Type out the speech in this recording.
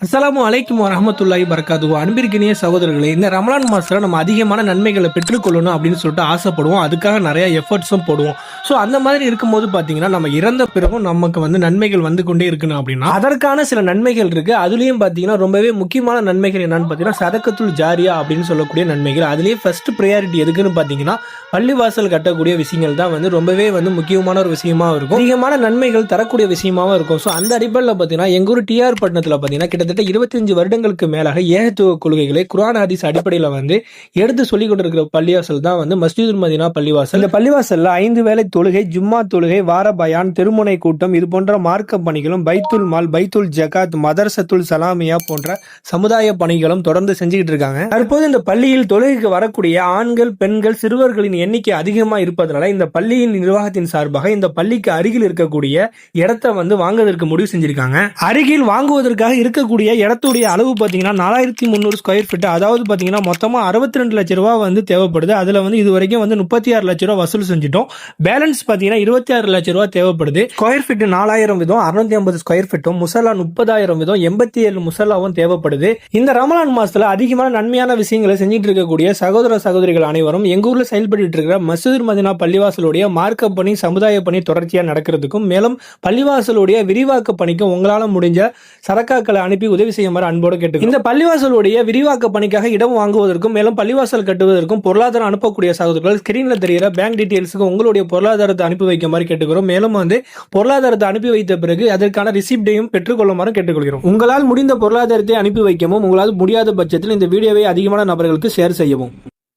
அஸ்ஸலாமு அலைக்கும் வரஹ்மத்துல்லாஹி வபரகாத்துஹு. அன்பிற்கினிய சகோதரர்களே, இந்த ரமலான் மாசத்துல நம்ம அதிகமான நன்மைகளை பெற்றுக்கொள்ளணும் அப்படின்னு சொல்லிட்டு ஆசைப்படுவோம். அதுக்காக நிறைய எஃபர்ட்ஸும் போடுவோம். ஸோ அந்த மாதிரி இருக்கும்போது பார்த்தீங்கன்னா, நம்ம இறந்த பிறகும் நமக்கு நன்மைகள் வந்து கொண்டே இருக்கணும் அப்படின்னா அதற்கான சில நன்மைகள் இருக்கு. அதுலயும் பார்த்தீங்கன்னா ரொம்பவே முக்கியமான நன்மைகள் என்னன்னு பார்த்தீங்கன்னா, சதக்கத்துல் ஜாரியா அப்படின்னு சொல்லக்கூடிய நன்மைகள். அதுலயே ஃபர்ஸ்ட் ப்ரையாரிட்டி எதுக்குன்னு பார்த்தீங்கன்னா, பள்ளிவாசல் கட்டக்கூடிய விஷயங்கள் தான் ரொம்பவே முக்கியமான ஒரு விஷயமா இருக்கும். அதிகமான நன்மைகள் தரக்கூடிய விஷயமாவும் இருக்கும். ஸோ அந்த அடிப்படையில் பார்த்தீங்கன்னா, எங்க ஊர் டிஆர் பட்டணத்தில் பார்த்தீங்கன்னா கிட்டத்தட்ட 25 வருடங்களுக்கு மேலாக ஏகத்துவ கொள்கைகளை குர்ஆன் ஹதீஸ் அடிப்படையில் எடுத்து சொல்லிக் கொண்டிருக்கிற பள்ளிவாசல் தான் மஸ்ஜிதுல் மதீனா பள்ளிவாசல். இந்த பள்ளிவாசல்ல 5 வேளை தொழுகை, ஜும்மா தொழுகை, வார பயான், திருமுனை கூட்டம், இது போன்ற மார்க்க பணிகளும், பைத்துல் மால், பைத்துல் ஜகாத், மதரசத்துல் சலாமியா போன்ற சமுதாய பணிகளும் தொடர்ந்து செஞ்சுக்கிட்டு இருக்காங்க. தற்போது இந்த பள்ளியில் தொழுகைக்கு வரக்கூடிய ஆண்கள், பெண்கள், சிறுவர்களின் எண்ணிக்கை அதிகமா இருப்பதனால இந்த பள்ளியின் நிர்வாகத்தின் சார்பாக இந்த பள்ளிக்கு அருகில் இருக்கக்கூடிய இடத்தை வாங்குவதற்கு முடிவு செஞ்சிருக்காங்க. அருகில் வாங்குவதற்காக இருக்கக்கூடிய இடத்துடைய அளவு பாத்தீங்கன்னா 4300 ஸ்கொயர் ஃபீட். அதாவது பாத்தீங்கன்னா மொத்தமா 62 லட்சம் ரூபாய் தேவைப்படுது. அதுல இது வரைக்கும் 36 லட்சம் ரூபாய் வசூல் செஞ்சுட்டோம். பேலன்ஸ் பாத்தீங்கன்னா 26 லட்சம் ரூபாய் தேவைப்படுது. ஸ்கொயர் ஃபீட் 4000 வீதம், 650 ஸ்கொயர் ஃபீட்டும், முசல்லா 30,000 வீதம், 87 முசல்லாவும் தேவைப்படுது. இந்த ரமலான் மாசத்துல அதிகமான நன்மையான விஷயங்களை செஞ்சுட்டு இருக்கக்கூடிய சகோதர சகோதரிகள் அனைவரும் எங்க ஊர்ல செயல்பட்டு இருக்கிற மஸ்ஜிதுல் மதீனா பள்ளிவாசலுடைய மார்க்க பணி, சமுதாய பணி தொடர்ச்சியா நடக்கிறதுக்கும், மேலும் பள்ளிவாசலுடைய விரிவாக்க பணிக்கும் உங்களால முடிஞ்ச சரக்காக்களை அனுப்பி உதவி செய்யுமாறு அன்போடு கேட்டு, இந்த பள்ளிவாசலுடைய விரிவாக்க பணிக்காக இடம் வாங்குவதற்கும், மேலும் பள்ளிவாசல் கட்டுவதற்கும் பொருளாதாரம் அனுப்பக்கூடிய சகோதரர்கள் ஸ்கிரீன்ல தெரிகிற பேங்க் டீடைல்ஸுக்கு உங்களுடைய பொருளாதாரத்தை அனுப்பி வைக்குமாறு கேட்டுக்கிறோம். மேலும் பொருளாதாரத்தை அனுப்பி வைத்த பிறகு அதற்கான ரிசிப்டையும் பெற்றுக்கொள்ளுமாறு கேட்டுக்கொள்கிறோம். உங்களால் முடிந்த பொருளாதாரத்தை அனுப்பி வைக்கவும், உங்களால் முடியாத பட்சத்தில் இந்த வீடியோவை அதிகமான நபர்களுக்கு ஷேர் செய்யவும்.